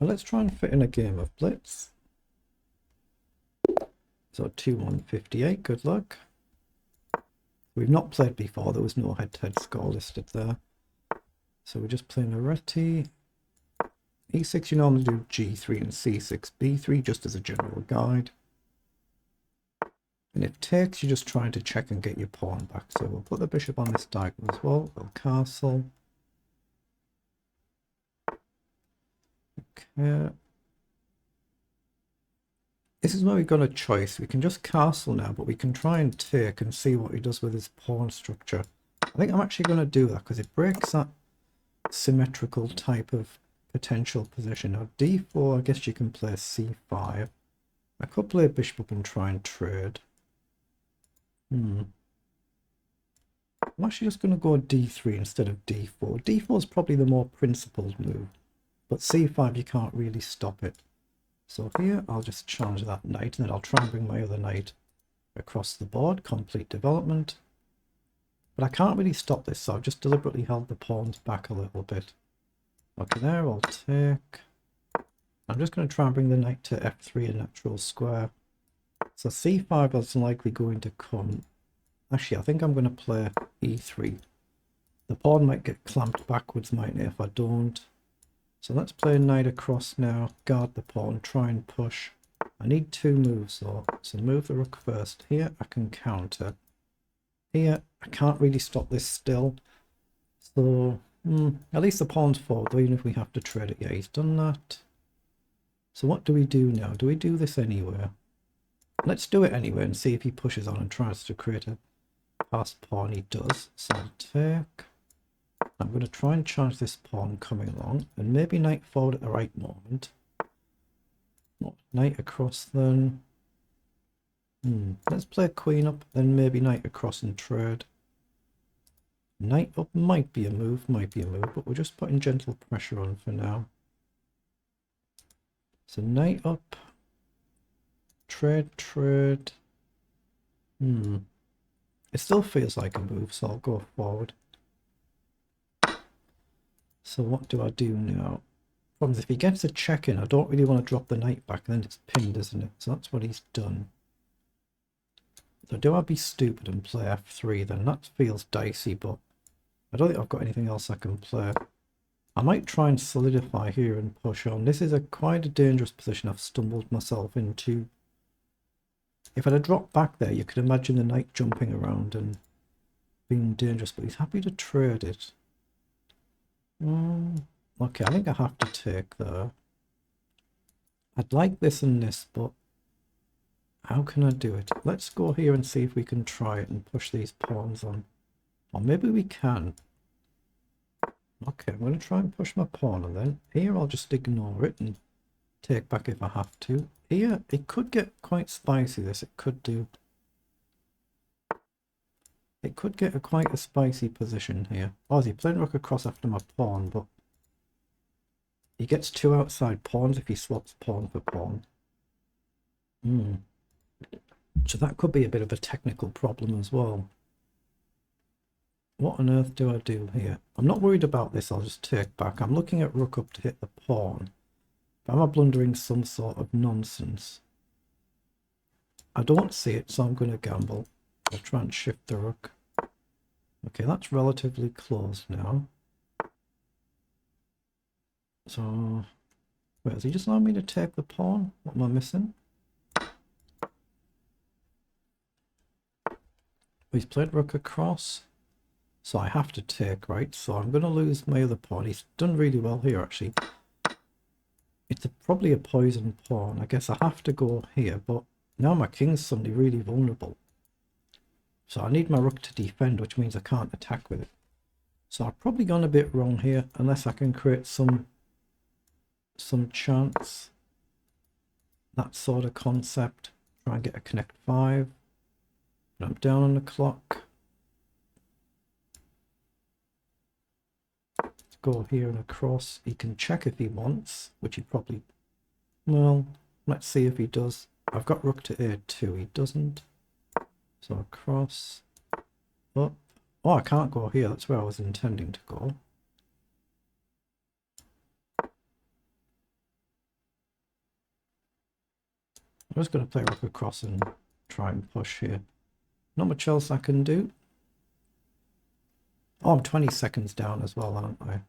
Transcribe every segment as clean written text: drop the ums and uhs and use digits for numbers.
Well, let's try and fit in a game of blitz. So 2-1-58, good luck. We've not played before, there was no head-to-head score listed there. So we're just playing a Reti. E6 you normally do G3 and C6, B3 just as a general guide. And if takes, you're just trying to check and get your pawn back. So we'll put the bishop on this diagonal as well. We'll castle. Okay. This is where we've got a choice. We can just castle now, but we can try and take and see what he does with his pawn structure. I think I'm actually going to do that because it breaks that symmetrical type of potential position. Now d4, I guess you can play c5. I could play bishop up and try and trade. I'm actually just going to go d3 instead of d4. d4 is probably the more principled move, but c5 you can't really stop it. So here I'll just challenge that knight, and then I'll try and bring my other knight across the board, complete development. But I can't really stop this, so I've just deliberately held the pawns back a little bit. Okay, there, I'll take. I'm just going to try and bring the knight to f3, a natural square. So c5 is likely going to come. Actually, I think I'm going to play e3. The pawn might get clamped backwards, mightn't it, if I don't. So let's play knight across now, guard the pawn, try and push. I need two moves though, so move the rook first. Here I can counter. Here I can't really stop this still. So at least the pawn's forward though, even if we have to trade it. Yeah, he's done that. So what do we do now? Do we do this anywhere? Let's do it anyway and see if he pushes on and tries to create a passed pawn. He does. So I'll take. I'm going to try and charge this pawn coming along, and maybe knight forward at the right moment. Not knight across then. Let's play queen up, then maybe knight across and trade. Knight up might be a move, but we're just putting gentle pressure on for now. So knight up, trade. It still feels like a move, so I'll go forward. So what do I do now? Problem is, if he gets a check in, I don't really want to drop the knight back, and then it's pinned, isn't it? So that's what he's done. So do I be stupid and play f3 then? That feels dicey, but I don't think I've got anything else I can play. I might try and solidify here and push on. This is quite a dangerous position I've stumbled myself into. If I'd have dropped back there, you could imagine the knight jumping around and being dangerous, but he's happy to trade it. Okay, I think I have to take there. I'd like this and this, but how can I do it? Let's go here and see if we can try it and push these pawns on. Or maybe we can. Okay, I'm going to try and push my pawn, and then here I'll just ignore it and take back if I have to. Here, it could get quite spicy, this. It could do. It could get quite a spicy position here. Oh, he played rook across after my pawn, but he gets two outside pawns if he swaps pawn for pawn. So that could be a bit of a technical problem as well. What on earth do I do here? I'm not worried about this, I'll just take back. I'm looking at rook up to hit the pawn. But am I blundering some sort of nonsense? I don't see it, so I'm going to gamble. I'll try and shift the rook. Okay, that's relatively close now. So, wait, has he just allowed me to take the pawn? What am I missing? He's played rook across. So I have to take, right? So I'm going to lose my other pawn. He's done really well here, actually. It's probably a poison pawn. I guess I have to go here, but now my king's suddenly really vulnerable. So I need my rook to defend, which means I can't attack with it. So I've probably gone a bit wrong here, unless I can create some chance. That sort of concept. Try and get a connect 5. But I'm down on the clock. Let's go here and across. He can check if he wants, which he probably... Well, let's see if he does. I've got rook to a2. He doesn't. So across, up. Oh, I can't go here. That's where I was intending to go. I'm just going to play rook across and try and push here. Not much else I can do. Oh, I'm 20 seconds down as well, aren't I?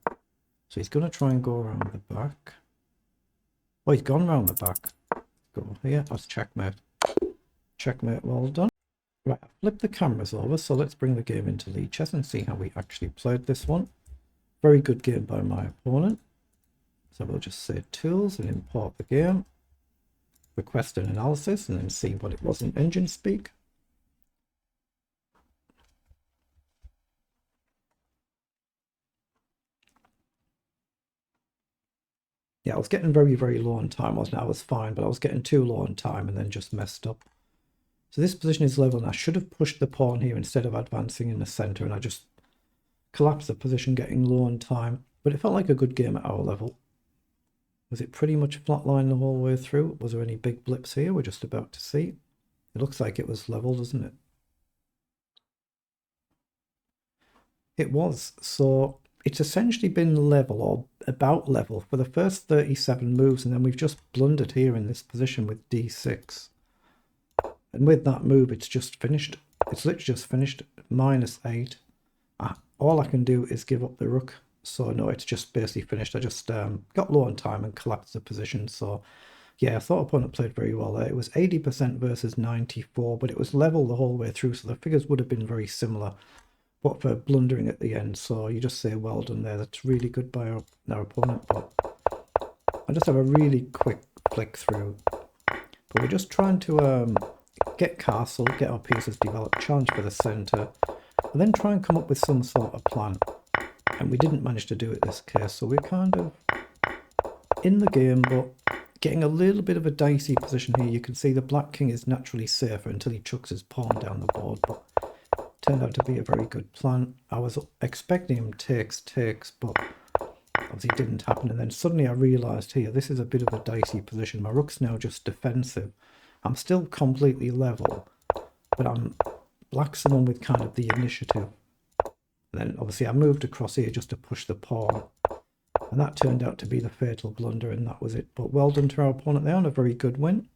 So he's going to try and go around the back. Oh, he's gone around the back. Go here. That's checkmate. Checkmate, well done. Right, I've flipped the cameras over, so let's bring the game into lead chess and see how we actually played this one. Very good game by my opponent. So we'll just say tools and import the game. Request an analysis and then see what it was in engine speak. Yeah, I was getting very, very low on time, wasn't I? I was fine, but I was getting too low on time and then just messed up. So this position is level, and I should have pushed the pawn here instead of advancing in the center, and I just collapsed the position, getting low on time. But it felt like a good game at our level. Was it pretty much flatline the whole way through? Was there any big blips here? We're just about to see. It looks like it was level, doesn't it? It was. So it's essentially been level or about level for the first 37 moves, and then we've just blundered here in this position with d6. And with that move, it's just finished. It's literally just finished. -8. All I can do is give up the rook. So no, it's just basically finished. I just got low on time and collapsed the position. So yeah, I thought opponent played very well there. It was 80% versus 94, but it was level the whole way through. So the figures would have been very similar, but for blundering at the end. So you just say well done there. That's really good by our opponent. But I just have a really quick flick through. But we're just trying to get castle, get our pieces developed, challenge for the center, and then try and come up with some sort of plan. And we didn't manage to do it this case, so we're kind of in the game, but getting a little bit of a dicey position here. You can see the black king is naturally safer until he chucks his pawn down the board, but turned out to be a very good plan. I was expecting him takes, but obviously it didn't happen. And then suddenly I realized here, this is a bit of a dicey position. My rook's now just defensive. I'm still completely level, but black's the one with kind of the initiative. And then obviously I moved across here just to push the pawn. And that turned out to be the fatal blunder, and that was it. But well done to our opponent there on a very good win.